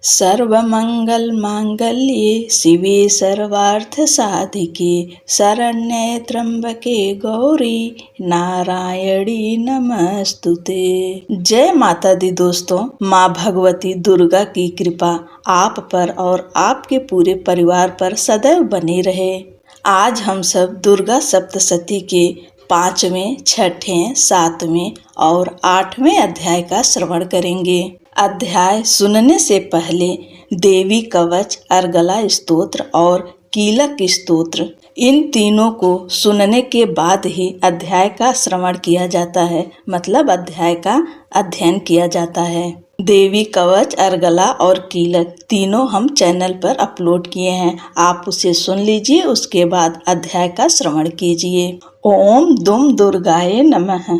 सर्वमंगल मांगल्ये शिवे सर्वार्थ साधिके शरण्ये त्र्यंबके गौरी नारायणी नमस्तुते। जय माता दी दोस्तों, माँ भगवती दुर्गा की कृपा आप पर और आपके पूरे परिवार पर सदैव बनी रहे। आज हम सब दुर्गा सप्तशती के 5वें, 6ठें, 7वें और 8वें अध्याय का श्रवण करेंगे। अध्याय सुनने से पहले देवी कवच, अर्गला स्तोत्र और कीलक स्तोत्र, इन तीनों को सुनने के बाद ही अध्याय का श्रवण किया जाता है, मतलब अध्याय का अध्ययन किया जाता है। देवी कवच, अर्गला और कीलक तीनों हम चैनल पर अपलोड किए हैं, आप उसे सुन लीजिए, उसके बाद अध्याय का श्रवण कीजिए। ओम दुम दुर्गाए नमः।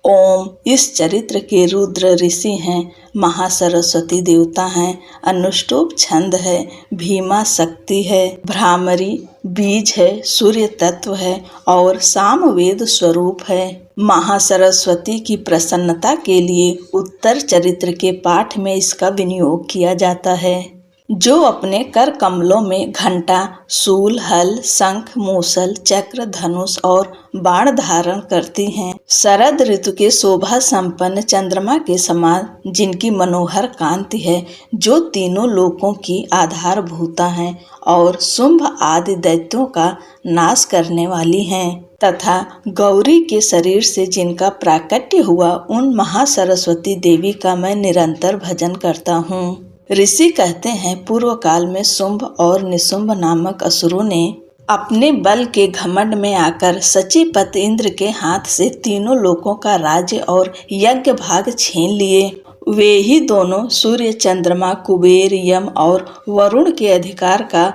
ओम इस चरित्र के रुद्र ऋषि हैं, महासरस्वती देवता हैं, अनुष्टुप छंद है, भीमा शक्ति है, भ्रामरी बीज है, सूर्य तत्व है और सामवेद स्वरूप है। महासरस्वती की प्रसन्नता के लिए उत्तर चरित्र के पाठ में इसका विनियोग किया जाता है। जो अपने कर कमलों में घंटा, शूल, हल, शंख, मूसल, चक्र, धनुष और बाण धारण करती हैं। शरद ऋतु के शोभा संपन्न चंद्रमा के समान जिनकी मनोहर कांति है, जो तीनों लोकों की आधारभूता हैं और शुंभ आदि दैत्यों का नाश करने वाली हैं, तथा गौरी के शरीर से जिनका प्राकट्य हुआ, उन महासरस्वती देवी का मैं निरंतर भजन करता हूँ। ऋषि कहते हैं, पूर्व काल में शुंभ और निशुंभ नामक असुरों ने अपने बल के घमंड में आकर सचीपत इंद्र के हाथ से तीनों लोकों का राज्य और यज्ञ भाग छीन लिए। वे ही दोनों सूर्य, चंद्रमा, कुबेर, यम और वरुण के अधिकार का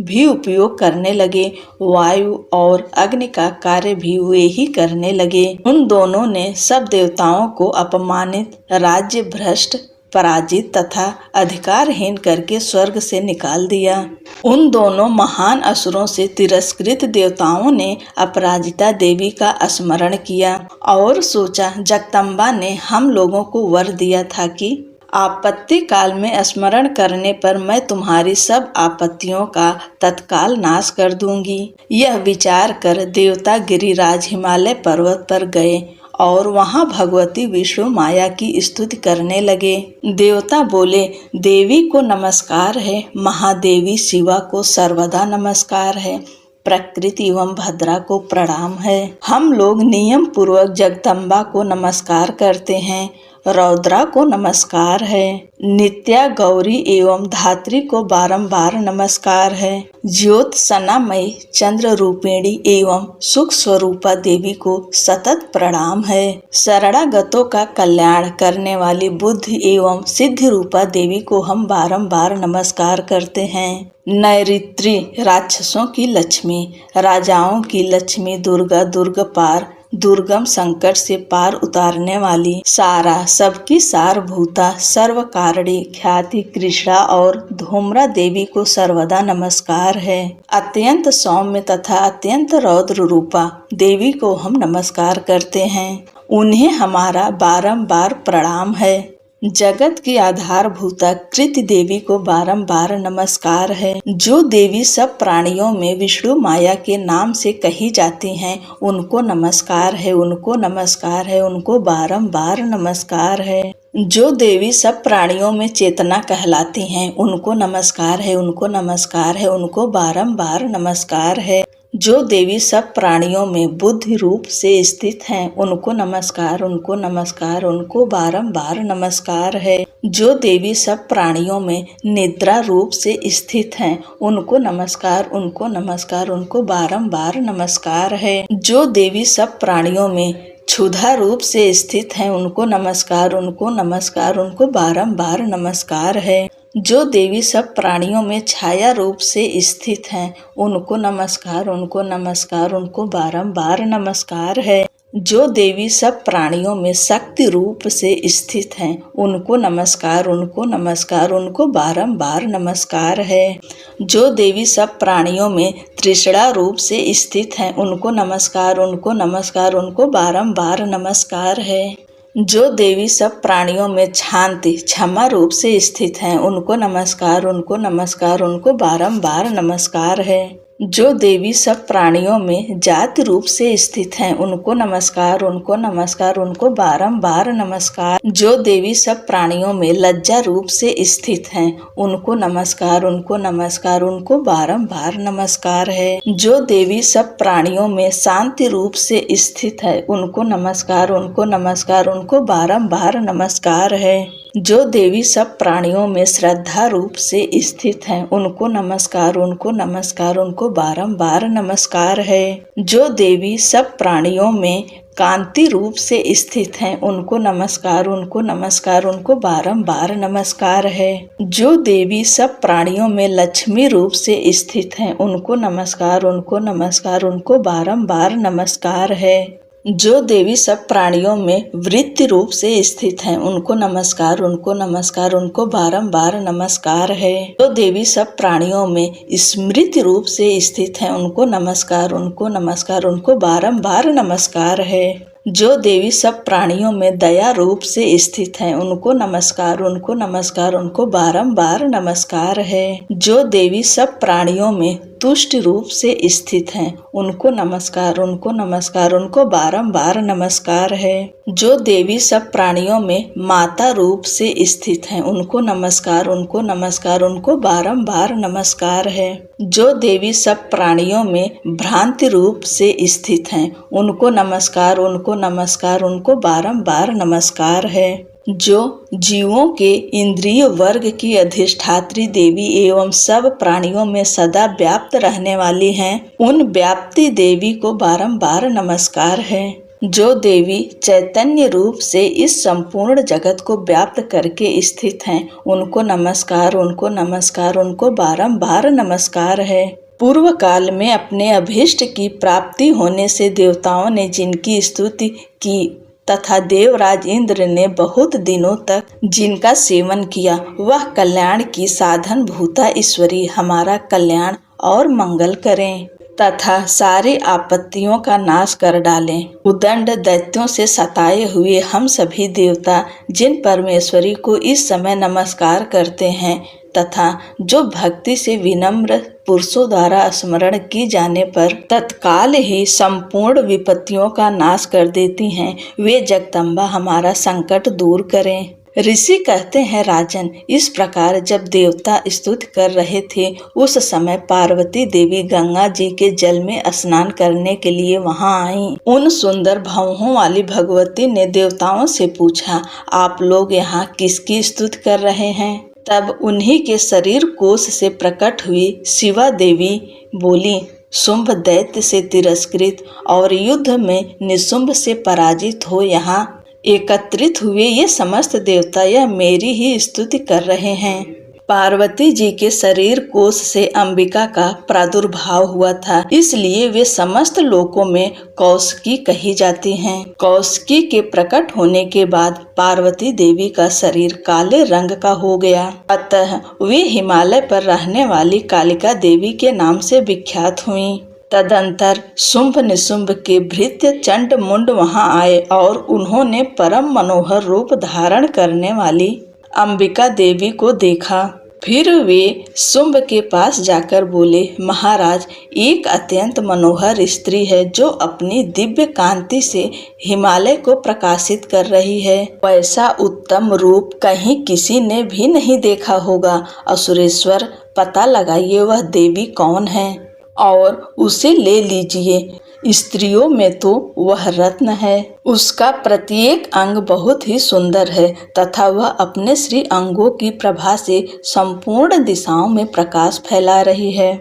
भी उपयोग करने लगे। वायु और अग्नि का कार्य भी वे ही करने लगे। उन दोनों ने सब देवताओं को अपमानित, राज्य भ्रष्ट, पराजित तथा अधिकारहीन करके स्वर्ग से निकाल दिया। उन दोनों महान असुरों से तिरस्कृत देवताओं ने अपराजिता देवी का स्मरण किया और सोचा, जगदम्बा ने हम लोगों को वर दिया था कि आपत्ति काल में स्मरण करने पर मैं तुम्हारी सब आपत्तियों का तत्काल नाश कर दूंगी। यह विचार कर देवता गिरिराज हिमालय पर्वत पर गए और वहां भगवती विष्णु माया की स्तुति करने लगे। देवता बोले, देवी को नमस्कार है, महादेवी शिवा को सर्वदा नमस्कार है, प्रकृति एवं भद्रा को प्रणाम है। हम लोग नियम पूर्वक जगदम्बा को नमस्कार करते हैं, रौद्रा को नमस्कार है, नित्या, गौरी एवं धात्री को बारंबार नमस्कार है, ज्योत सनामयी, चंद्र रूपिणी एवं सुख स्वरूपा देवी को सतत प्रणाम है। शरणागतों का कल्याण करने वाली बुद्धि एवं सिद्धि रूपा देवी को हम बारंबार नमस्कार करते हैं। नैऋत्री, राक्षसों की लक्ष्मी, राजाओं की लक्ष्मी दुर्गा, दुर्गपार, दुर्गम संकट से पार उतारने वाली, सारा, सबकी सारभूता, सर्व कारणी, ख्याति, कृष्णा और धूम्रा देवी को सर्वदा नमस्कार है। अत्यंत सौम्य तथा अत्यंत रौद्र रूपा देवी को हम नमस्कार करते हैं, उन्हें हमारा बारंबार प्रणाम है। जगत की आधारभूता कृति देवी को बारंबार नमस्कार है। जो देवी सब प्राणियों में विष्णु माया के नाम से कही जाती हैं, उनको नमस्कार है, उनको नमस्कार है, उनको बारंबार नमस्कार है। जो देवी सब प्राणियों में चेतना कहलाती हैं, उनको नमस्कार है, उनको नमस्कार है, उनको बारंबार नमस्कार है। जो देवी सब प्राणियों में बुद्धि रूप से स्थित हैं, उनको नमस्कार, उनको नमस्कार, उनको बारंबार नमस्कार है। जो देवी सब प्राणियों में निद्रा रूप से स्थित हैं, उनको नमस्कार, उनको नमस्कार, उनको बारंबार नमस्कार है। जो देवी सब प्राणियों में क्षुधा रूप से स्थित हैं, उनको नमस्कार, उनको नमस्कार, उनको बारंबार नमस्कार है। जो देवी सब प्राणियों में छाया रूप से स्थित हैं, उनको नमस्कार, उनको नमस्कार, उनको बारंबार नमस्कार है। जो देवी सब प्राणियों में शक्ति रूप से स्थित हैं, उनको नमस्कार, उनको नमस्कार, उनको बारंबार नमस्कार है। जो देवी सब प्राणियों में तृष्णा रूप से स्थित हैं, उनको नमस्कार, उनको नमस्कार, उनको बारंबार नमस्कार है। जो देवी सब प्राणियों में शांति क्षमा रूप से स्थित हैं, उनको नमस्कार, उनको नमस्कार, उनको बारंबार नमस्कार है। जो देवी सब प्राणियों में जाति रूप से स्थित हैं, उनको नमस्कार, उनको नमस्कार, उनको बारंबार नमस्कार। जो देवी सब प्राणियों में लज्जा रूप से स्थित हैं, उनको नमस्कार, उनको नमस्कार, उनको बारंबार नमस्कार है। जो देवी सब प्राणियों में शांति रूप से स्थित है, उनको नमस्कार, उनको नमस्कार, उनको बारंबार नमस्कार है। जो देवी सब प्राणियों में श्रद्धा रूप से स्थित हैं, उनको नमस्कार, उनको नमस्कार, उनको बारंबार नमस्कार है। जो देवी सब प्राणियों में कांति रूप से स्थित हैं, उनको नमस्कार, उनको नमस्कार, उनको बारंबार नमस्कार है। जो देवी सब प्राणियों में लक्ष्मी रूप से स्थित हैं, उनको नमस्कार, उनको नमस्कार, उनको बारंबार नमस्कार है। जो देवी सब प्राणियों में वृत्ति रूप से स्थित हैं, उनको नमस्कार, उनको नमस्कार, उनको बारंबार नमस्कार है। जो देवी सब प्राणियों में स्मृति रूप से स्थित हैं, उनको नमस्कार, उनको नमस्कार, उनको बारंबार नमस्कार है। जो देवी सब प्राणियों में दया रूप से स्थित हैं, उनको नमस्कार, उनको नमस्कार, उनको बारंबार नमस्कार है। जो देवी सब प्राणियों में तुष्ट रूप से स्थित हैं, उनको नमस्कार, उनको नमस्कार, उनको बारंबार नमस्कार है। जो देवी सब प्राणियों में माता रूप से स्थित हैं, उनको नमस्कार, उनको नमस्कार, उनको बारंबार नमस्कार है। जो देवी सब प्राणियों में भ्रांति रूप से स्थित हैं, उनको नमस्कार, उनको नमस्कार, उनको बारंबार नमस्कार है। जो जीवों के इंद्रिय वर्ग की अधिष्ठात्री देवी एवं सब प्राणियों में सदा व्याप्त रहने वाली हैं, उन व्याप्ति देवी को बारंबार नमस्कार है। जो देवी चैतन्य रूप से इस संपूर्ण जगत को व्याप्त करके स्थित हैं, उनको नमस्कार, उनको नमस्कार, उनको बारंबार नमस्कार है। पूर्व काल में अपने अभीष्ट की प्राप्ति होने से देवताओं ने जिनकी स्तुति की तथा देवराज इंद्र ने बहुत दिनों तक जिनका सेवन किया, वह कल्याण की साधन भूता ईश्वरी हमारा कल्याण और मंगल करें तथा सारी आपत्तियों का नाश कर डालें। उदंड दैत्यों से सताए हुए हम सभी देवता जिन परमेश्वरी को इस समय नमस्कार करते हैं तथा जो भक्ति से विनम्र पुरुषों द्वारा स्मरण की जाने पर तत्काल ही संपूर्ण विपत्तियों का नाश कर देती हैं, वे जगदम्बा हमारा संकट दूर करें। ऋषि कहते हैं, राजन, इस प्रकार जब देवता स्तुति कर रहे थे, उस समय पार्वती देवी गंगा जी के जल में स्नान करने के लिए वहां आईं। उन सुंदर भौहों वाली भगवती ने देवताओं से पूछा, आप लोग यहाँ किसकी स्तुति कर रहे हैं? तब उन्हीं के शरीर कोश से प्रकट हुई शिवा देवी बोली, शुंभ दैत्य से तिरस्कृत और युद्ध में निशुंभ से पराजित हो यहाँ एकत्रित हुए ये समस्त देवता यह मेरी ही स्तुति कर रहे हैं। पार्वती जी के शरीर कोश से अंबिका का प्रादुर्भाव हुआ था, इसलिए वे समस्त लोकों में कौशिकी कही जाती हैं। कौशिकी के प्रकट होने के बाद पार्वती देवी का शरीर काले रंग का हो गया, अतः वे हिमालय पर रहने वाली कालिका देवी के नाम से विख्यात हुईं। तदंतर शुंभ निशुंभ के भृत्य चंड मुंड वहां आए और उन्होंने परम मनोहर रूप धारण करने वाली अंबिका देवी को देखा। फिर वे शुंभ के पास जाकर बोले, महाराज, एक अत्यंत मनोहर स्त्री है जो अपनी दिव्य कांति से हिमालय को प्रकाशित कर रही है। वैसा उत्तम रूप कहीं किसी ने भी नहीं देखा होगा। असुरेश्वर, पता लगाइए वह देवी कौन है और उसे ले लीजिए। स्त्रियों में तो वह रत्न है। उसका प्रत्येक अंग बहुत ही सुंदर है तथा वह अपने श्री अंगों की प्रभा से संपूर्ण दिशाओं में प्रकाश फैला रही है।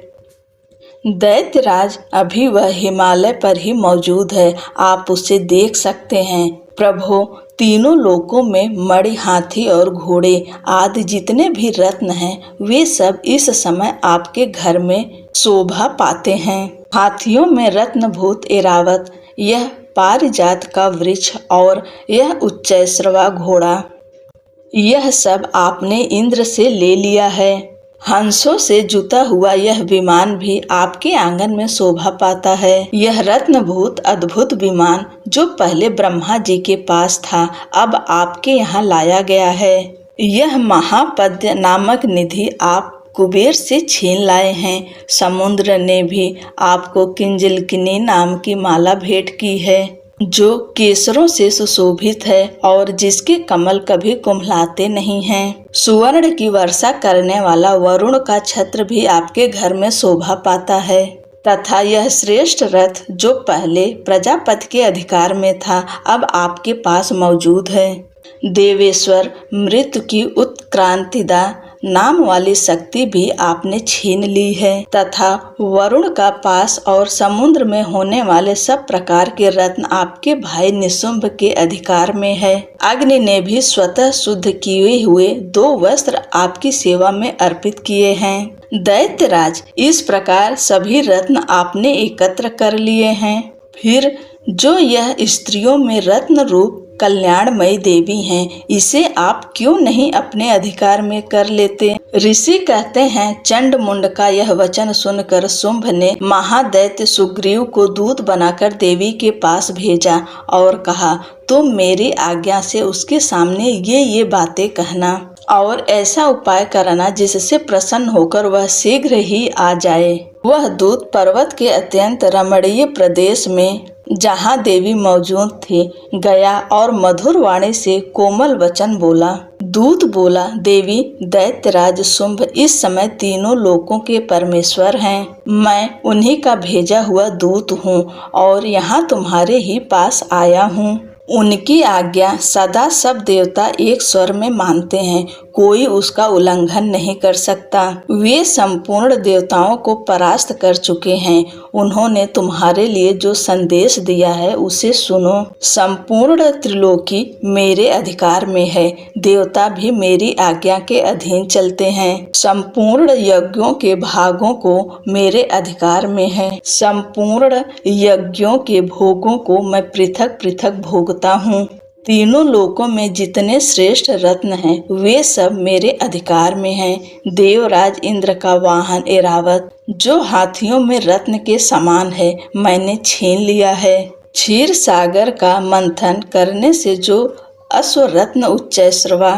दैत्यराज, अभी वह हिमालय पर ही मौजूद है, आप उसे देख सकते हैं। प्रभो, तीनों लोकों में मणि, हाथी और घोड़े आदि जितने भी रत्न हैं, वे सब इस समय आपके घर में शोभा पाते हैं। हाथियों में रत्नभूत ऐरावत, यह पारिजात का वृक्ष और यह उच्चैश्रवा घोड़ा, यह सब आपने इंद्र से ले लिया है। हंसों से जुता हुआ यह विमान भी आपके आंगन में शोभा पाता है। यह रत्नभूत अद्भुत विमान जो पहले ब्रह्मा जी के पास था, अब आपके यहाँ लाया गया है। यह महापद्य नामक निधि आप कुबेर से छीन लाए हैं। समुद्र ने भी आपको किंजलकिनी नाम की माला भेंट की है, जो केसरों से सुशोभित है और जिसके कमल कभी कुम्हलाते नहीं हैं। सुवर्ण की वर्षा करने वाला वरुण का छत्र भी आपके घर में शोभा पाता है, तथा यह श्रेष्ठ रथ जो पहले प्रजापति के अधिकार में था, अब आपके पास मौजूद है। देवेश्वर मृत्यु की उत्क्रांतिदा नाम वाली शक्ति भी आपने छीन ली है, तथा वरुण का पास और समुद्र में होने वाले सब प्रकार के रत्न आपके भाई निशुंभ के अधिकार में है। अग्नि ने भी स्वतः शुद्ध किए हुए 2 वस्त्र आपकी सेवा में अर्पित किए हैं। दैत्यराज, इस प्रकार सभी रत्न आपने एकत्र कर लिए हैं। फिर जो यह स्त्रियों में रत्न रूप कल्याणमयी देवी हैं, इसे आप क्यों नहीं अपने अधिकार में कर लेते? ऋषि कहते हैं, चंड मुंड का यह वचन सुनकर शुंभ ने महादैत्य सुग्रीव को दूत बनाकर देवी के पास भेजा और कहा, तुम मेरी आज्ञा से उसके सामने ये बातें कहना और ऐसा उपाय करना जिससे प्रसन्न होकर वह शीघ्र ही आ जाए। वह दूत पर्वत के अत्यंत रमणीय प्रदेश में, जहाँ देवी मौजूद थी, गया और मधुर वाणी से कोमल वचन बोला। दूत बोला, देवी, दैत्यराज शुंभ इस समय तीनों लोकों के परमेश्वर हैं। मैं उन्हीं का भेजा हुआ दूत हूँ और यहाँ तुम्हारे ही पास आया हूँ। उनकी आज्ञा सदा सब देवता एक स्वर में मानते हैं, कोई उसका उल्लंघन नहीं कर सकता। वे संपूर्ण देवताओं को परास्त कर चुके हैं। उन्होंने तुम्हारे लिए जो संदेश दिया है उसे सुनो। संपूर्ण त्रिलोकी मेरे अधिकार में है, देवता भी मेरी आज्ञा के अधीन चलते हैं। संपूर्ण यज्ञों के भागों को मेरे अधिकार में है। संपूर्ण यज्ञों के भोगों को मैं पृथक पृथक भोगता हूँ। तीनों लोकों में जितने श्रेष्ठ रत्न हैं, वे सब मेरे अधिकार में हैं। देवराज इंद्र का वाहन ऐरावत, जो हाथियों में रत्न के समान है, मैंने छीन लिया है। क्षीर सागर का मंथन करने से जो अश्वरत्न उच्चैश्रवा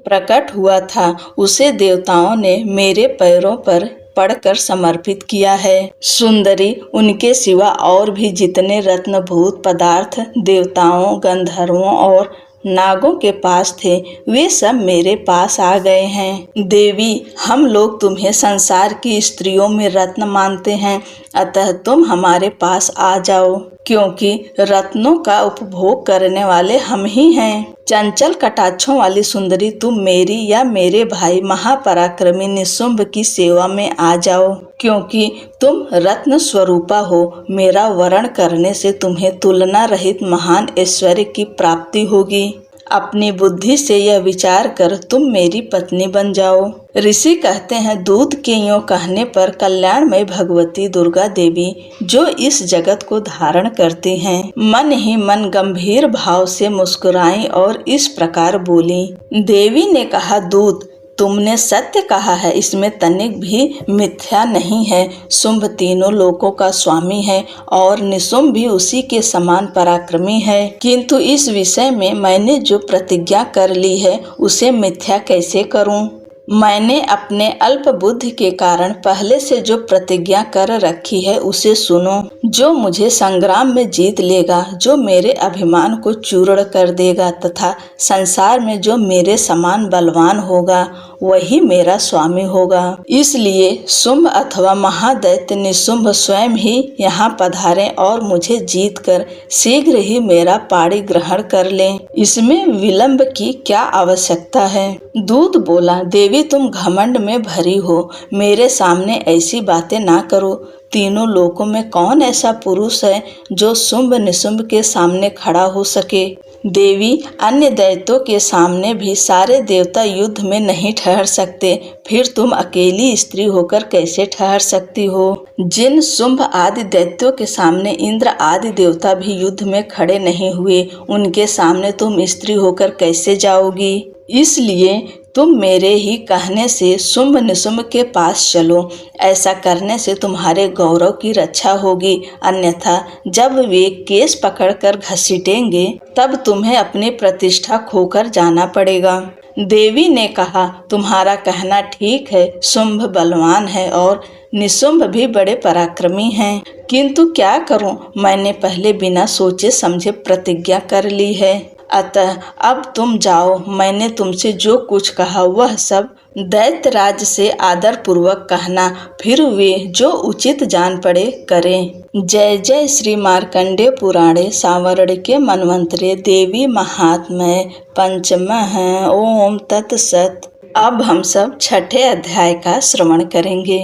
प्रकट हुआ था, उसे देवताओं ने मेरे पैरों पर पढ़कर समर्पित किया है। सुंदरी, उनके सिवा और भी जितने रत्नभूत पदार्थ देवताओं, गंधर्वों और नागों के पास थे, वे सब मेरे पास आ गए हैं। देवी, हम लोग तुम्हें संसार की स्त्रियों में रत्न मानते हैं, अतः तुम हमारे पास आ जाओ, क्योंकि रत्नों का उपभोग करने वाले हम ही हैं। चंचल कटाक्षों वाली सुंदरी, तुम मेरी या मेरे भाई महापराक्रमी निशुंभ की सेवा में आ जाओ, क्योंकि तुम रत्न स्वरूपा हो। मेरा वरण करने से तुम्हें तुलना रहित महान ऐश्वर्य की प्राप्ति होगी। अपनी बुद्धि से यह विचार कर तुम मेरी पत्नी बन जाओ। ऋषि कहते हैं, दूत के यूं कहने पर कल्याणमय भगवती दुर्गा देवी, जो इस जगत को धारण करती हैं, मन ही मन गंभीर भाव से मुस्कुराई और इस प्रकार बोली। देवी ने कहा, दूत, तुमने सत्य कहा है, इसमें तनिक भी मिथ्या नहीं है। शुंभ तीनों लोकों का स्वामी है और निशुंभ भी उसी के समान पराक्रमी है, किंतु इस विषय में मैंने जो प्रतिज्ञा कर ली है उसे मिथ्या कैसे करूं? मैंने अपने अल्प बुद्धि के कारण पहले से जो प्रतिज्ञा कर रखी है उसे सुनो। जो मुझे संग्राम में जीत लेगा, जो मेरे अभिमान को चूर्ण कर देगा तथा संसार में जो मेरे समान बलवान होगा, वही मेरा स्वामी होगा। इसलिए शुंभ अथवा महादैत्य निशुंभ स्वयं ही यहाँ पधारें और मुझे जीतकर शीघ्र ही मेरा पाणी ग्रहण कर लें। इसमें विलंब की क्या आवश्यकता है? दूत बोला, देवी, तुम घमंड में भरी हो, मेरे सामने ऐसी बातें ना करो। तीनों लोकों में कौन ऐसा पुरुष है जो शुंभ निशुंभ के सामने खड़ा हो सके? देवी, अन्य दैत्यों के सामने भी सारे देवता युद्ध में नहीं ठहर सकते, फिर तुम अकेली स्त्री होकर कैसे ठहर सकती हो? जिन शुंभ आदि दैत्यों के सामने इंद्र आदि देवता भी युद्ध में खड़े नहीं हुए, उनके सामने तुम स्त्री होकर कैसे जाओगी? इसलिए तुम मेरे ही कहने से शुंभ निशुंभ के पास चलो। ऐसा करने से तुम्हारे गौरव की रक्षा होगी, अन्यथा जब वे केस पकड़कर घसीटेंगे तब तुम्हें अपनी प्रतिष्ठा खोकर जाना पड़ेगा। देवी ने कहा, तुम्हारा कहना ठीक है, शुंभ बलवान है और निशुंभ भी बड़े पराक्रमी हैं, किंतु क्या करूं, मैंने पहले बिना सोचे समझे प्रतिज्ञा कर ली है। अतः अब तुम जाओ, मैंने तुमसे जो कुछ कहा वह सब दैत्यराज से आदर पूर्वक कहना, फिर वे जो उचित जान पड़े करें। जय जय श्री मार्कंडेय पुराणे सांवरड़िके मन्वंतरे देवी महात्म्य पंचमः। ओम तत्सत। अब हम सब छठे अध्याय का श्रवण करेंगे।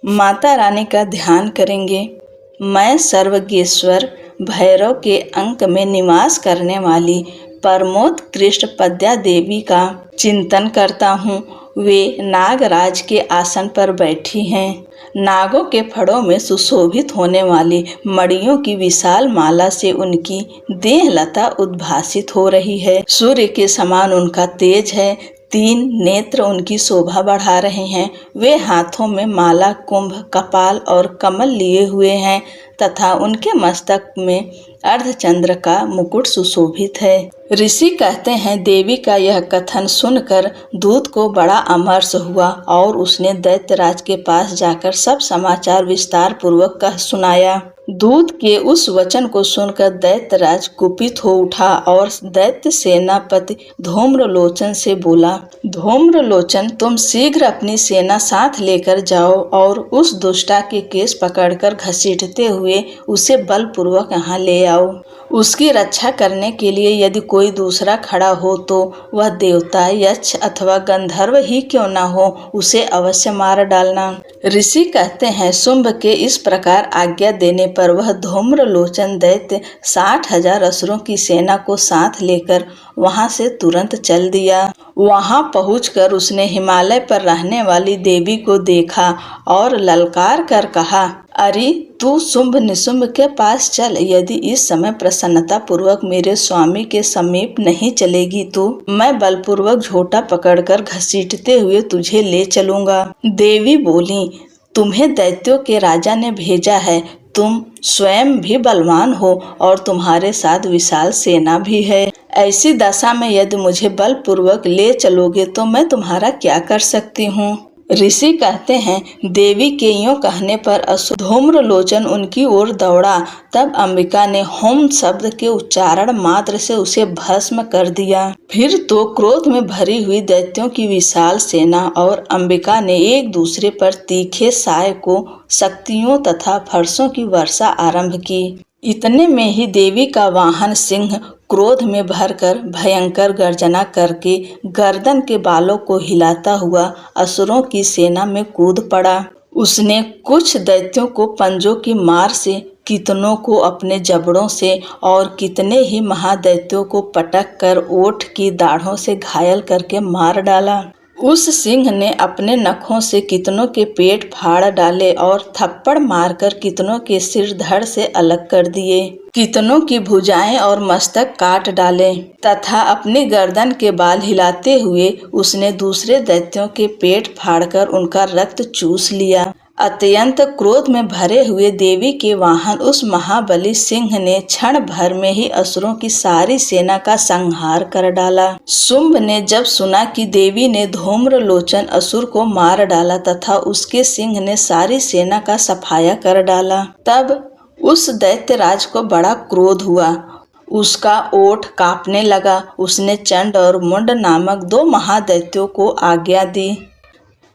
माता रानी का ध्यान करेंगे। मैं सर्वज्ञेश्वर भैरव के अंक में निवास करने वाली परमोत्कृष्ट पद्या देवी का चिंतन करता हूँ। वे नागराज के आसन पर बैठी हैं। नागों के फड़ों में सुशोभित होने वाली मणियों की विशाल माला से उनकी देहलता उद्भासित हो रही है। सूर्य के समान उनका तेज है। 3 नेत्र उनकी शोभा बढ़ा रहे हैं। वे हाथों में माला, कुंभ, कपाल और कमल लिए हुए हैं तथा उनके मस्तक में अर्धचंद्र का मुकुट सुशोभित है। ऋषि कहते हैं, देवी का यह कथन सुनकर दूत को बड़ा अमर्ष हुआ और उसने दैत्यराज के पास जाकर सब समाचार विस्तार पूर्वक कह सुनाया। दूत के उस वचन को सुनकर दैत्यराज कुपित हो उठा और दैत्य सेनापति धूम्रलोचन से बोला, धूम्रलोचन, तुम शीघ्र अपनी सेना साथ लेकर जाओ और उस दुष्टा के केस पकड़कर घसीटते हुए उसे बलपूर्वक यहाँ ले आओ। उसकी रक्षा करने के लिए यदि कोई दूसरा खड़ा हो तो वह देवता, यक्ष अथवा गंधर्व ही क्यों न हो, उसे अवश्य मार डालना। ऋषि कहते हैं, शुंभ के इस प्रकार आज्ञा देने पर वह धूम्रलोचन दैत्य 60,000 असुरों की सेना को साथ लेकर वहां से तुरंत चल दिया। वहां पहुंचकर उसने हिमालय पर रहने वाली देवी को देखा और ललकार कर कहा, अरे तू शुंभ निशुंभ के पास चल। यदि इस समय प्रसन्नता पूर्वक मेरे स्वामी के समीप नहीं चलेगी तो मैं बलपूर्वक झोटा पकड़कर घसीटते हुए तुझे ले चलूंगा। देवी बोली, तुम्हें दैत्यों के राजा ने भेजा है। तुम स्वयं भी बलवान हो और तुम्हारे साथ विशाल सेना भी है। ऐसी दशा में यदि मुझे बलपूर्वक ले चलोगे तो मैं तुम्हारा क्या कर सकती हूँ। ऋषि कहते हैं, देवी के यूं कहने पर असुर धूम्रलोचन उनकी ओर दौड़ा। तब अंबिका ने होम शब्द के उच्चारण मात्र से उसे भस्म कर दिया। फिर तो क्रोध में भरी हुई दैत्यों की विशाल सेना और अंबिका ने एक दूसरे पर तीखे साय को शक्तियों तथा फरसों की वर्षा आरंभ की। इतने में ही देवी का वाहन सिंह क्रोध में भरकर भयंकर गर्जना करके गर्दन के बालों को हिलाता हुआ असुरों की सेना में कूद पड़ा। उसने कुछ दैत्यों को पंजों की मार से, कितनों को अपने जबड़ों से और कितने ही महादैत्यों को पटक कर ओठ की दाढ़ों से घायल करके मार डाला। उस सिंह ने अपने नखों से कितनों के पेट फाड़ डाले और थप्पड़ मारकर कितनों के सिर धड़ से अलग कर दिए। कितनों की भुजाएं और मस्तक काट डाले तथा अपनी गर्दन के बाल हिलाते हुए उसने दूसरे दैत्यों के पेट फाड़कर उनका रक्त चूस लिया। अत्यंत क्रोध में भरे हुए देवी के वाहन उस महाबली सिंह ने क्षण भर में ही असुरों की सारी सेना का संहार कर डाला। शुंभ ने जब सुना कि देवी ने धूम्रलोचन असुर को मार डाला तथा उसके सिंह ने सारी सेना का सफाया कर डाला, तब उस दैत्यराज को बड़ा क्रोध हुआ। उसका ओठ कांपने लगा। उसने चंड और मुंड नामक 2 महादैत्यों को आज्ञा दी,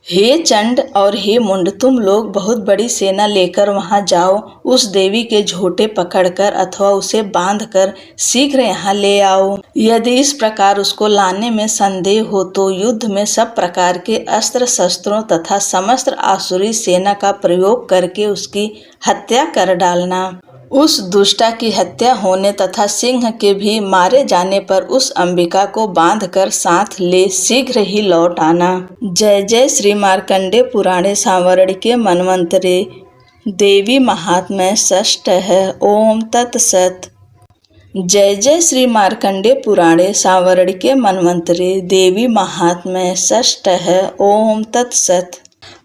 हे चंड और हे मुंड, तुम लोग बहुत बड़ी सेना लेकर वहां जाओ। उस देवी के झोटे पकड़कर अथवा उसे बांधकर शीघ्र यहाँ ले आओ। यदि इस प्रकार उसको लाने में संदेह हो तो युद्ध में सब प्रकार के अस्त्र शस्त्रों तथा समस्त आसुरी सेना का प्रयोग करके उसकी हत्या कर डालना। उस दुष्टा की हत्या होने तथा सिंह के भी मारे जाने पर उस अंबिका को बांधकर साथ ले शीघ्र ही लौट आना। जय जय श्री मार्कंडेय पुराणे सांवरड़िके मन्वंतरे देवी महात्म्य षष्ठ है। ओम तत्सत। जय जय श्री मार्कंडे पुराणे सांवरणिके मन्वंतरे देवी महात्म्य षष्ठः ओम तत्सत।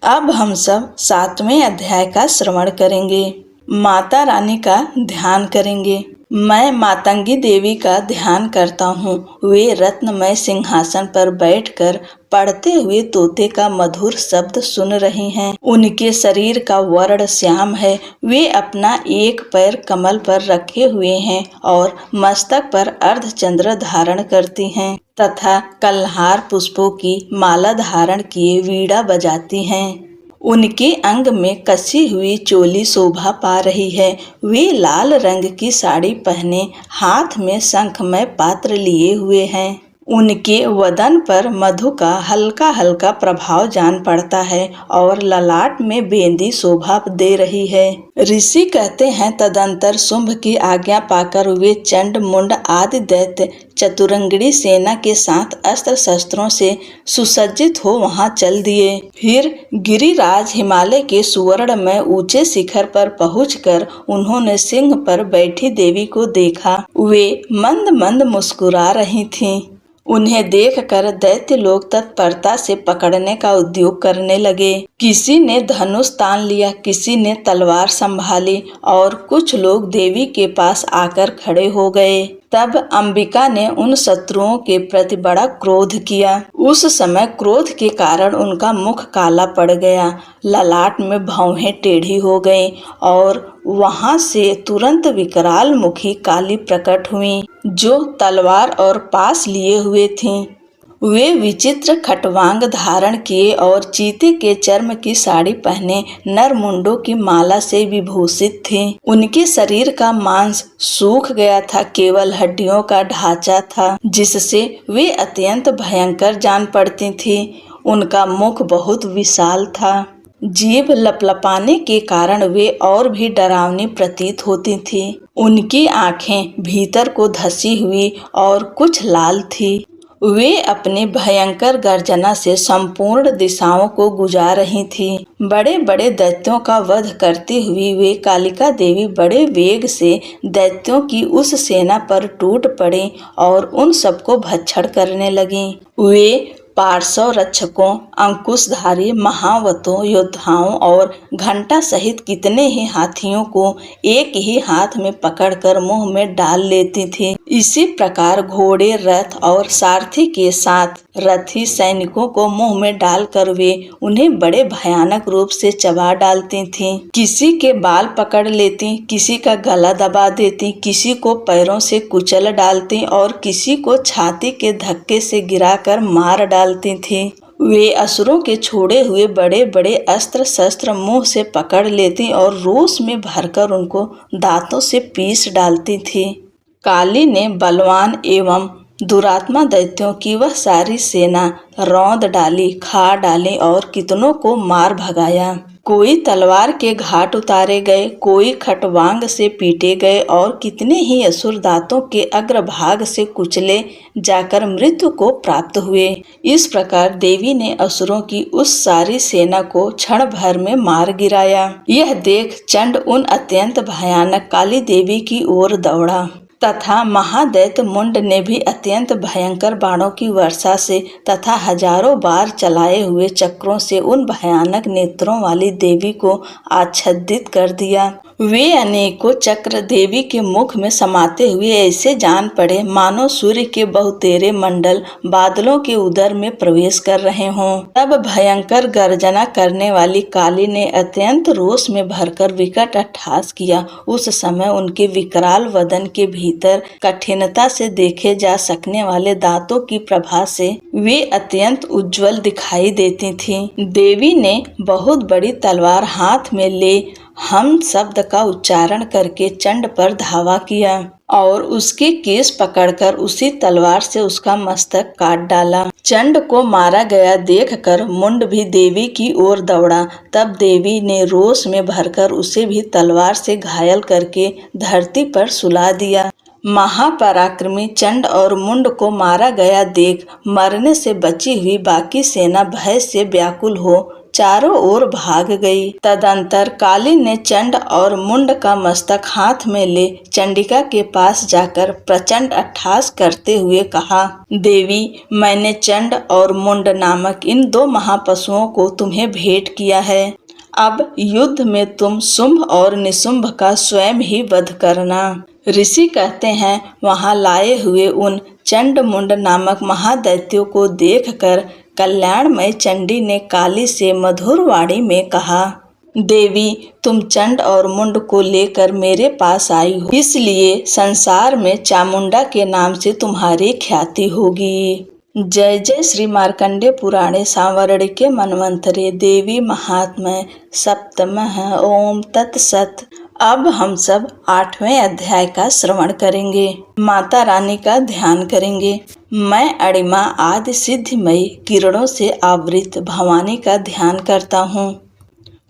अब हम सब 7वें अध्याय का श्रवण करेंगे। माता रानी का ध्यान करेंगे। मैं मातंगी देवी का ध्यान करता हूँ। वे रत्नमय सिंहासन पर बैठकर पढ़ते हुए तोते का मधुर शब्द सुन रही हैं। उनके शरीर का वर्ण श्याम है। वे अपना एक पैर कमल पर रखे हुए हैं और मस्तक पर अर्धचंद्र धारण करती हैं तथा कल्हार पुष्पों की माला धारण किए वीणा बजाती हैं। उनके अंग में कसी हुई चोली शोभा पा रही है। वे लाल रंग की साड़ी पहने हाथ में शंखमय पात्र लिए हुए हैं। उनके वदन पर मधु का हल्का हल्का प्रभाव जान पड़ता है और ललाट में बेंदी शोभा दे रही है। ऋषि कहते हैं, तदंतर शुंभ की आज्ञा पाकर वे चंड मुंड आदि दैत्य चतुरंगड़ी सेना के साथ अस्त्र शस्त्रों से सुसज्जित हो वहां चल दिए। फिर गिरिराज हिमालय के सुवर्ण में ऊंचे शिखर पर पहुंचकर उन्होंने सिंह पर बैठी देवी को देखा। वे मंद मंद मुस्कुरा रही थीं। उन्हें देखकर दैत्य लोग तत्परता से पकड़ने का उद्योग करने लगे। किसी ने धनुष तान लिया, किसी ने तलवार संभाली और कुछ लोग देवी के पास आकर खड़े हो गए। तब अंबिका ने उन शत्रुओं के प्रति बड़ा क्रोध किया। उस समय क्रोध के कारण उनका मुख काला पड़ गया, ललाट में भौहें टेढ़ी हो गईं और वहां से तुरंत विकराल मुखी काली प्रकट हुई जो तलवार और पास लिए हुए थीं। वे विचित्र खटवांग धारण किए और चीते के चर्म की साड़ी पहने नरमुंडों की माला से विभूषित थीं। उनके शरीर का मांस सूख गया था, केवल हड्डियों का ढांचा था जिससे वे अत्यंत भयंकर जान पड़ती थीं। उनका मुख बहुत विशाल था। जीभ लपलपाने के कारण वे और भी डरावनी प्रतीत होती थीं। उनकी आंखें भीतर को धसी हुई और कुछ लाल थी। वे अपनी भयंकर गर्जना से संपूर्ण दिशाओं को गुजार रही थीं। बड़े बड़े दैत्यों का वध करती हुई वे कालिका देवी बड़े वेग से दैत्यों की उस सेना पर टूट पड़ी और उन सबको भक्षण करने लगीं। वे पार्श्व रक्षकों, अंकुशधारी महावतों, योद्धाओं और घंटा सहित कितने ही हाथियों को एक ही हाथ में पकड़कर मुंह में डाल लेती थी। इसी प्रकार घोड़े, रथ और सारथी के साथ रथी सैनिकों को मुंह में डालकर वे उन्हें बड़े भयानक रूप से चबा डालती थीं। किसी के बाल पकड़ लेती, किसी का गला दबा देती, किसी को पैरों से कुचल डालती और किसी को छाती के धक्के से गिराकर मार डालती थी। वे असुरों के छोड़े हुए बड़े बड़े अस्त्र शस्त्र मुंह से पकड़ लेती और रोष में भरकर उनको दांतों से पीस डालती थी। काली ने बलवान एवं दुरात्मा दैत्यों की वह सारी सेना रौंद डाली, खा डाली और कितनों को मार भगाया। कोई तलवार के घाट उतारे गए, कोई खटवांग से पीटे गए और कितने ही असुर दांतों के अग्रभाग से कुचले जाकर मृत्यु को प्राप्त हुए। इस प्रकार देवी ने असुरों की उस सारी सेना को क्षण भर में मार गिराया। यह देख चंड उन अत्यंत भयानक काली देवी की ओर दौड़ा तथा महादैत्य मुंड ने भी अत्यंत भयंकर बाणों की वर्षा से तथा हजारों बार चलाए हुए चक्रों से उन भयानक नेत्रों वाली देवी को आच्छादित कर दिया। वे अनेकों चक्र देवी के मुख में समाते हुए ऐसे जान पड़े मानो सूर्य के बहुतेरे मंडल बादलों के उदर में प्रवेश कर रहे हों। तब भयंकर गर्जना करने वाली काली ने अत्यंत रोष में भरकर विकट अट्टहास किया। उस समय उनके विकराल वदन के भीतर कठिनता से देखे जा सकने वाले दांतों की प्रभा से वे अत्यंत उज्जवल दिखाई देती थीं। देवी ने बहुत बड़ी तलवार हाथ में ले हम शब्द का उच्चारण करके चंड पर धावा किया और उसके केस पकड़कर उसी तलवार से उसका मस्तक काट डाला। चंड को मारा गया देखकर मुंड भी देवी की ओर दौड़ा। तब देवी ने रोष में भरकर उसे भी तलवार से घायल करके धरती पर सुला दिया। महापराक्रमी चंड और मुंड को मारा गया देख मरने से बची हुई बाकी सेना भय से व्याकुल हो चारों ओर भाग गई। तदंतर काली ने चंड और मुंड का मस्तक हाथ में ले चंडिका के पास जाकर प्रचंड अट्टहास करते हुए कहा, देवी, मैंने चंड और मुंड नामक इन 2 महापशुओं को तुम्हें भेंट किया है। अब युद्ध में तुम शुंभ और निशुंभ का स्वयं ही वध करना। ऋषि कहते हैं, वहां लाए हुए उन चंड मुंड नामक महादैत्यों को देखकर कल्याणमय चंडी ने काली से मधुर वाणी में कहा, देवी, तुम चंड और मुंड को लेकर मेरे पास आई हो, इसलिए संसार में चामुंडा के नाम से तुम्हारी ख्याति होगी। जय जय श्री मार्कंडेय पुराणे सांवर्णिके मनवंतरे देवी महात्म्य सप्तमः। ओम तत्सत। अब हम सब 8वें अध्याय का श्रवण करेंगे। माता रानी का ध्यान करेंगे। मैं अणिमा आदि सिद्धिमयी किरणों से आवृत भवानी का ध्यान करता हूँ।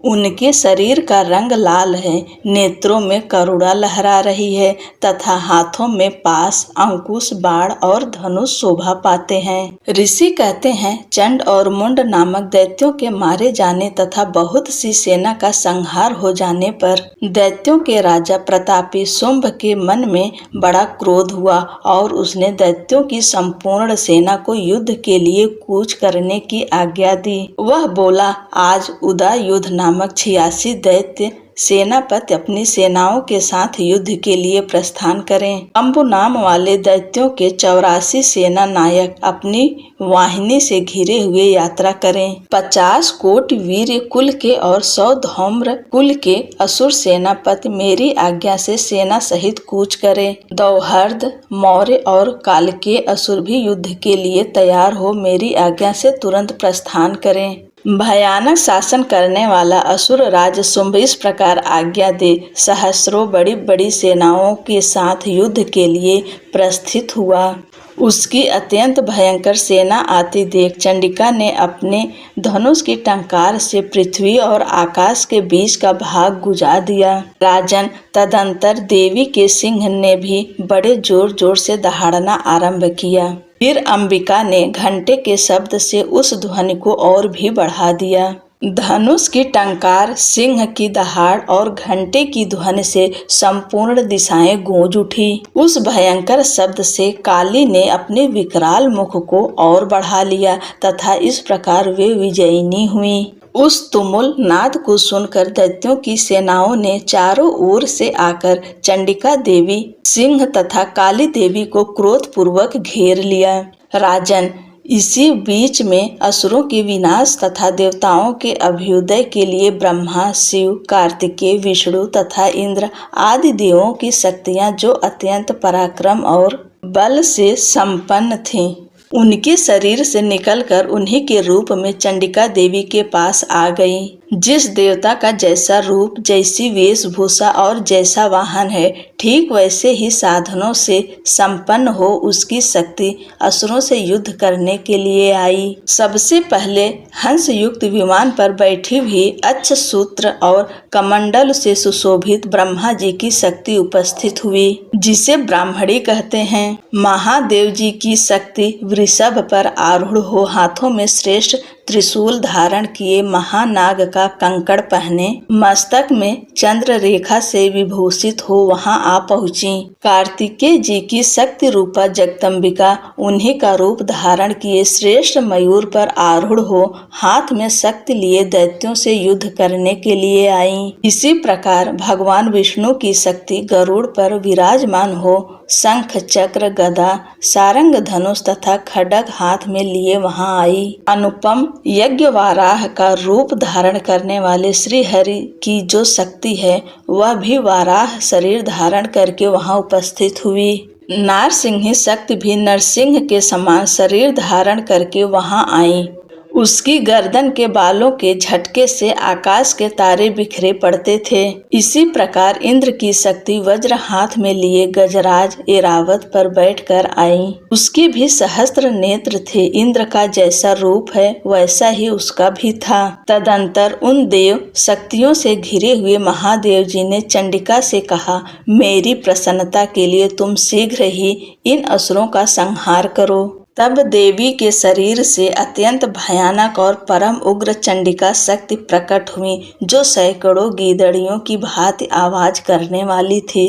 उनके शरीर का रंग लाल है, नेत्रों में करुणा लहरा रही है तथा हाथों में पास, अंकुश, बाण और धनुष शोभा पाते हैं। ऋषि कहते हैं, चंड और मुंड नामक दैत्यों के मारे जाने तथा बहुत सी सेना का संहार हो जाने पर दैत्यों के राजा प्रतापी शुंभ के मन में बड़ा क्रोध हुआ और उसने दैत्यों की संपूर्ण सेना को युद्ध के लिए कूच करने की आज्ञा दी। वह बोला, आज उदा युद्ध नामक 86 दैत्य सेनापति अपनी सेनाओं के साथ युद्ध के लिए प्रस्थान करें। अम्बु नाम वाले दैत्यों के 84 सेना नायक अपनी वाहिनी से घिरे हुए यात्रा करें। 50 कोट वीर कुल के और 100 धौम्र कुल के असुर सेनापति मेरी आज्ञा से सेना सहित कूच करें। दौहर्द, मौर्य और काल के असुर भी युद्ध के लिए तैयार हो मेरी आज्ञा से तुरंत प्रस्थान करें। भयानक शासन करने वाला असुर राज शुंभ इस प्रकार आज्ञा दे सहस्रों बड़ी बड़ी सेनाओं के साथ युद्ध के लिए प्रस्थित हुआ। उसकी अत्यंत भयंकर सेना आती देख चंडिका ने अपने धनुष की टंकार से पृथ्वी और आकाश के बीच का भाग गुजा दिया। राजन, तदंतर देवी के सिंह ने भी बड़े जोर जोर से दहाड़ना आरंभ किया। फिर अंबिका ने घंटे के शब्द से उस ध्वनि को और भी बढ़ा दिया। धनुष की टंकार, सिंह की दहाड़ और घंटे की ध्वनि से संपूर्ण दिशाएं गूंज उठी। उस भयंकर शब्द से काली ने अपने विकराल मुख को और बढ़ा लिया तथा इस प्रकार वे विजयिनी हुई। उस तुमुल नाद को सुनकर दैत्यों की सेनाओं ने चारों ओर से आकर चंडिका देवी, सिंह तथा काली देवी को क्रोधपूर्वक घेर लिया। राजन, इसी बीच में असुरों के विनाश तथा देवताओं के अभ्युदय के लिए ब्रह्मा, शिव, कार्तिकेय, विष्णु तथा इंद्र आदि देवों की शक्तियां जो अत्यंत पराक्रम और बल से संपन्न थीं, उनके शरीर से निकलकर उन्हीं के रूप में चंडिका देवी के पास आ गई। जिस देवता का जैसा रूप, जैसी वेशभूषा और जैसा वाहन है, ठीक वैसे ही साधनों से संपन्न हो उसकी शक्ति असुरों से युद्ध करने के लिए आई। सबसे पहले हंस युक्त विमान पर बैठी हुई अक्षसूत्र और कमंडल से सुशोभित ब्रह्मा जी की शक्ति उपस्थित हुई, जिसे ब्राह्मणी कहते हैं। महादेव जी की शक्ति वृषभ पर आरूढ़ हो हाथों में श्रेष्ठ त्रिशूल धारण किए, महानाग का कंकड़ पहने, मस्तक में चंद्र रेखा से विभूषित हो वहां आ पहुंची। कार्तिकेय जी की शक्ति रूपा जगदम्बिका उन्हीं का रूप धारण किए श्रेष्ठ मयूर पर आरूढ़ हो हाथ में शक्ति लिए दैत्यों से युद्ध करने के लिए आई। इसी प्रकार भगवान विष्णु की शक्ति गरुड़ पर विराजमान हो शंख, चक्र, गदा, सारंग, धनुष तथा खड्ग हाथ में लिए वहां आई। अनुपम यज्ञ वाराह का रूप धारण करने वाले श्री हरि की जो शक्ति है, वह भी वाराह शरीर धारण करके वहां उपस्थित हुई। नारसिंही शक्ति भी नरसिंह के समान शरीर धारण करके वहां आई। उसकी गर्दन के बालों के झटके से आकाश के तारे बिखरे पड़ते थे। इसी प्रकार इंद्र की शक्ति वज्र हाथ में लिए गजराज एरावत पर बैठकर आई। उसके भी सहस्त्र नेत्र थे। इंद्र का जैसा रूप है वैसा ही उसका भी था। तदंतर उन देव शक्तियों से घिरे हुए महादेव जी ने चंडिका से कहा, मेरी प्रसन्नता के लिए तुम शीघ्र ही इन असुरों का संहार करो। तब देवी के शरीर से अत्यंत भयानक और परम उग्र चंडिका शक्ति प्रकट हुई, जो सैकड़ों गीदड़ियों की भांति आवाज करने वाली थी।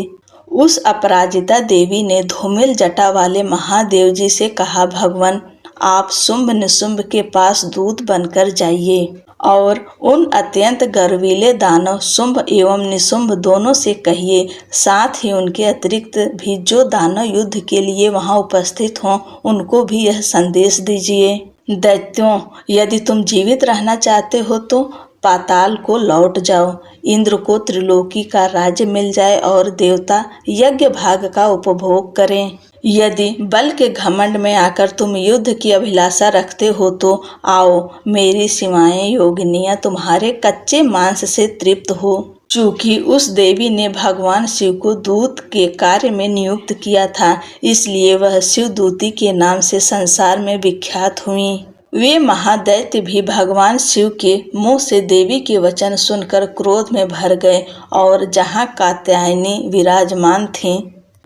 उस अपराजिता देवी ने धूमिल जटा वाले महादेव जी से कहा, भगवान, आप शुंभ निशुंभ के पास दूत बनकर जाइए और उन अत्यंत गर्वीले दानव शुंभ एवं निशुंभ दोनों से कहिए, साथ ही उनके अतिरिक्त भी जो दानव युद्ध के लिए वहां उपस्थित हों, उनको भी यह संदेश दीजिए। दैत्यों, यदि तुम जीवित रहना चाहते हो तो पाताल को लौट जाओ, इंद्र को त्रिलोकी का राज्य मिल जाए और देवता यज्ञ भाग का उपभोग करें। यदि बल के घमंड में आकर तुम युद्ध की अभिलाषा रखते हो तो आओ, मेरी सीमाएं योगिनियां तुम्हारे कच्चे मांस से तृप्त हो। चूंकि उस देवी ने भगवान शिव को दूत के कार्य में नियुक्त किया था, इसलिए वह शिवदूती के नाम से संसार में विख्यात हुई। वे महादैत्य भी भगवान शिव के मुंह से देवी के वचन सुनकर क्रोध में भर गए और जहाँ कात्यायनी विराजमान थीं,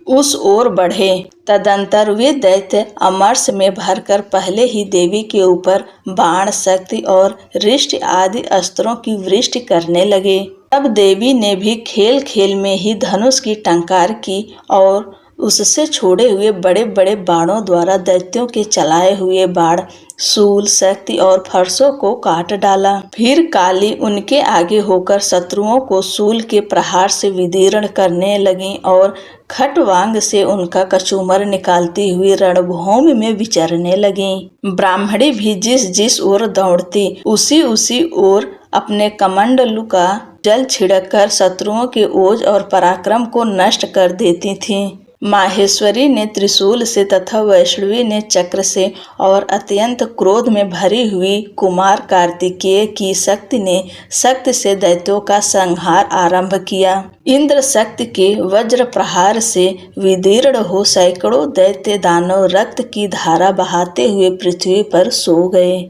उस ओर बढ़े। तदंतर वे दैत्य अमरस में भरकर पहले ही देवी के ऊपर बाण, शक्ति और रिष्ट आदि अस्त्रों की वृष्टि करने लगे। तब देवी ने भी खेल खेल में ही धनुष की टंकार की और उससे छोड़े हुए बड़े बड़े बाणों द्वारा दैत्यों के चलाए हुए बाण, शूल, शक्ति और फरसों को काट डाला। फिर काली उनके आगे होकर शत्रुओं को शूल के प्रहार से विदीर्ण करने लगी और खटवांग से उनका कचूमर निकालती हुई रणभूमि में विचरने लगी। ब्राह्मणी भी जिस जिस ओर दौड़ती, उसी उसी ओर अपने कमंडलू का जल छिड़ककर शत्रुओं के ओज और पराक्रम को नष्ट कर देती थीं। माहेश्वरी ने त्रिशूल से तथा वैष्णवी ने चक्र से और अत्यंत क्रोध में भरी हुई कुमार कार्तिकेय की शक्ति ने शक्ति से दैत्यों का संहार आरंभ किया। इंद्र शक्ति के वज्र प्रहार से विदीर्ण हो सैकड़ों दैत्य दानव रक्त की धारा बहाते हुए पृथ्वी पर सो गए।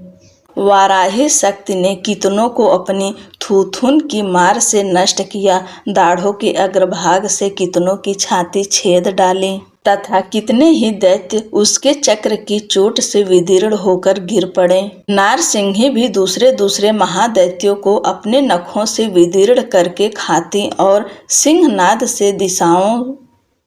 वाराही शक्ति ने कितनों को अपनी थूथुन की मार से नष्ट किया, दाढ़ों के अग्रभाग से कितनों की छाती छेद डाली तथा कितने ही दैत्य उसके चक्र की चोट से विदीर्ण होकर गिर पड़े। नारसिंही भी दूसरे दूसरे महादैत्यों को अपने नखों से विदीर्ण करके खाती और सिंहनाद से दिशाओं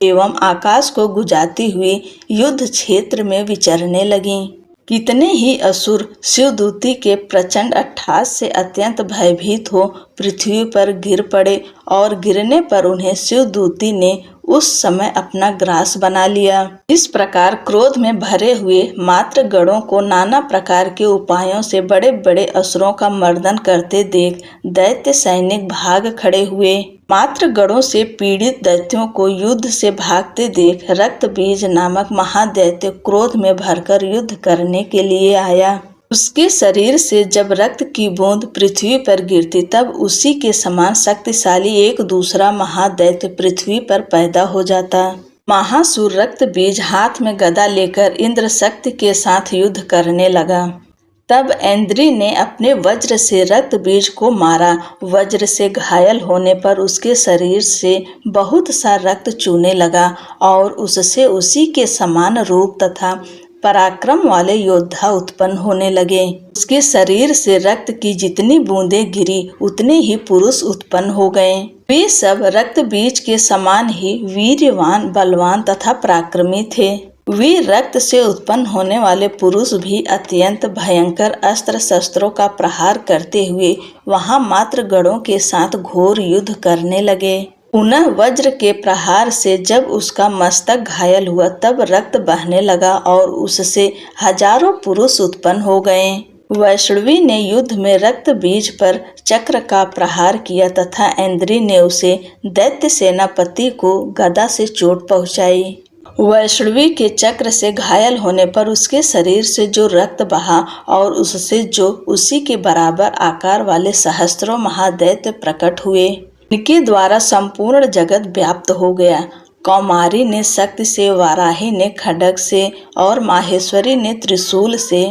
एवं आकाश को गुजाती हुई युद्ध क्षेत्र में विचरने लगीं। कितने ही असुर शिवदूती के प्रचंड अट्टहास से अत्यंत भयभीत हो पृथ्वी पर गिर पड़े और गिरने पर उन्हें शिवदूती ने उस समय अपना ग्रास बना लिया। इस प्रकार क्रोध में भरे हुए मात्र गणों को नाना प्रकार के उपायों से बड़े बड़े असुरों का मर्दन करते देख दैत्य सैनिक भाग खड़े हुए। मात्र गणों से पीड़ित दैत्यों को युद्ध से भागते देख रक्त बीज नामक महादैत्य क्रोध में भरकर युद्ध करने के लिए आया। उसके शरीर से जब रक्त की बूंद पृथ्वी पर गिरती, तब उसी के समान शक्तिशाली एक दूसरा महादैत्य पृथ्वी पर पैदा हो जाता। महासुर रक्त बीज हाथ में गदा लेकर इंद्र शक्ति के साथ युद्ध करने लगा। तब ऐन्द्री ने अपने वज्र से रक्त बीज को मारा। वज्र से घायल होने पर उसके शरीर से बहुत सा रक्त चूने लगा और उससे उसी के समान रूप तथा पराक्रम वाले योद्धा उत्पन्न होने लगे। उसके शरीर से रक्त की जितनी बूंदें गिरी, उतने ही पुरुष उत्पन्न हो गए। वे सब रक्त बीज के समान ही वीर्यवान, बलवान तथा पराक्रमी थे। वे रक्त से उत्पन्न होने वाले पुरुष भी अत्यंत भयंकर अस्त्र शस्त्रों का प्रहार करते हुए वहां मात्र गणों के साथ घोर युद्ध करने लगे। पुनः वज्र के प्रहार से जब उसका मस्तक घायल हुआ, तब रक्त बहने लगा और उससे हजारों पुरुष उत्पन्न हो गए। वैष्णवी ने युद्ध में रक्त बीज पर चक्र का प्रहार किया तथा ऐन्द्री ने उसे दैत्य सेनापति को गदा से चोट पहुंचाई। वैष्णवी के चक्र से घायल होने पर उसके शरीर से जो रक्त बहा और उससे जो उसी के बराबर आकार वाले सहस्त्रों महादैत्य प्रकट हुए, इनके द्वारा संपूर्ण जगत व्याप्त हो गया। कौमारी ने शक्ति से, वाराही ने खड्ग से और माहेश्वरी ने त्रिशूल से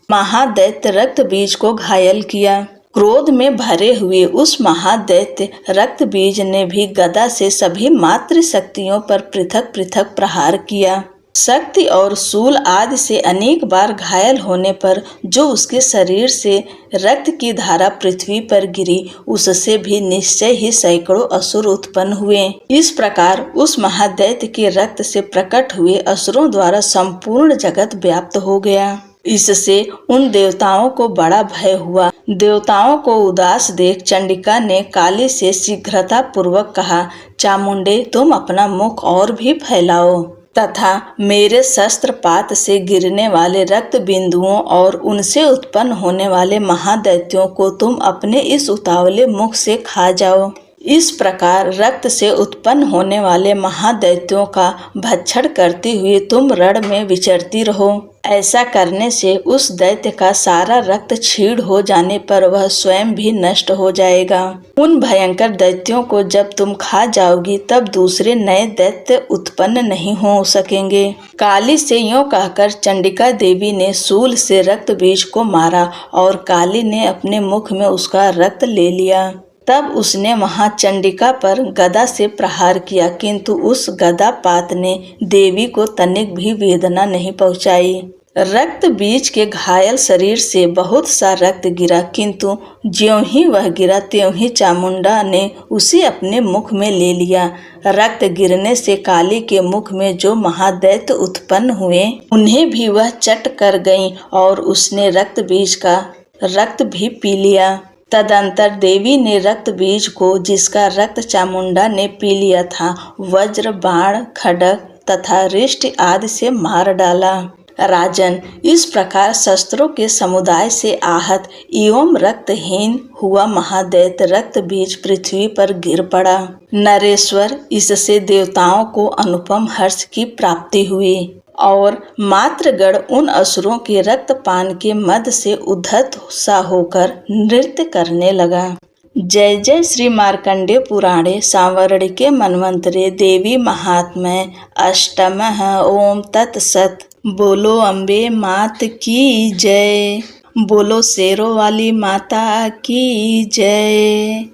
महादैत्य रक्त बीज को घायल किया। क्रोध में भरे हुए उस महादैत्य रक्त बीज ने भी गदा से सभी मातृ शक्तियों पर पृथक पृथक प्रहार किया। शक्ति और शूल आदि से अनेक बार घायल होने पर जो उसके शरीर से रक्त की धारा पृथ्वी पर गिरी, उससे भी निश्चय ही सैकड़ों असुर उत्पन्न हुए। इस प्रकार उस महादैत्य के रक्त से प्रकट हुए असुरों द्वारा संपूर्ण जगत व्याप्त हो गया। इससे उन देवताओं को बड़ा भय हुआ। देवताओं को उदास देख चंडिका ने काली से शीघ्रता पूर्वक कहा, चामुंडे, तुम अपना मुख और भी फैलाओ तथा मेरे शस्त्रपात से गिरने वाले रक्त बिंदुओं और उनसे उत्पन्न होने वाले महादैत्यों को तुम अपने इस उतावले मुख से खा जाओ। इस प्रकार रक्त से उत्पन्न होने वाले महादैत्यों का भक्षण करती हुई तुम रण में विचरती रहो। ऐसा करने से उस दैत्य का सारा रक्त क्षीण हो जाने पर वह स्वयं भी नष्ट हो जाएगा। उन भयंकर दैत्यों को जब तुम खा जाओगी तब दूसरे नए दैत्य उत्पन्न नहीं हो सकेंगे। काली से यूं कहकर चंडिका देवी ने शूल से रक्त बीज को मारा और काली ने अपने मुख में उसका रक्त ले लिया। तब उसने वहां चंडिका पर गदा से प्रहार किया, किंतु उस गदापात ने देवी को तनिक भी वेदना नहीं पहुंचाई। रक्त बीज के घायल शरीर से बहुत सा रक्त गिरा, किंतु ज्यों ही वह गिरा त्यों ही चामुंडा ने उसे अपने मुख में ले लिया। रक्त गिरने से काली के मुख में जो महादैत्य उत्पन्न हुए उन्हें भी वह चट कर गई और उसने रक्त बीज का रक्त भी पी लिया। तदंतर देवी ने रक्त बीज को, जिसका रक्त चामुंडा ने पी लिया था, वज्र, बाण, खड्ग तथा रिष्ट आदि से मार डाला। राजन, इस प्रकार शस्त्रों के समुदाय से आहत एवं रक्तहीन हुआ महादैत्य रक्त बीज पृथ्वी पर गिर पड़ा। नरेश्वर, इससे देवताओं को अनुपम हर्ष की प्राप्ति हुई और मात्रगण उन असुरों के रक्तपान के मद से उद्धत सा होकर नृत्य करने लगा। जय जय श्री मार्कंडेय पुराणे सांवर्णिके मन्वंतरे देवी महात्म्य अष्टमः। ओम तत्सत। बोलो अम्बे मात की जय। बोलो शेरों वाली माता की जय।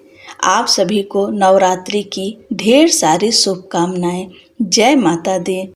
आप सभी को नवरात्रि की ढेर सारी शुभकामनाएं। जय माता दी।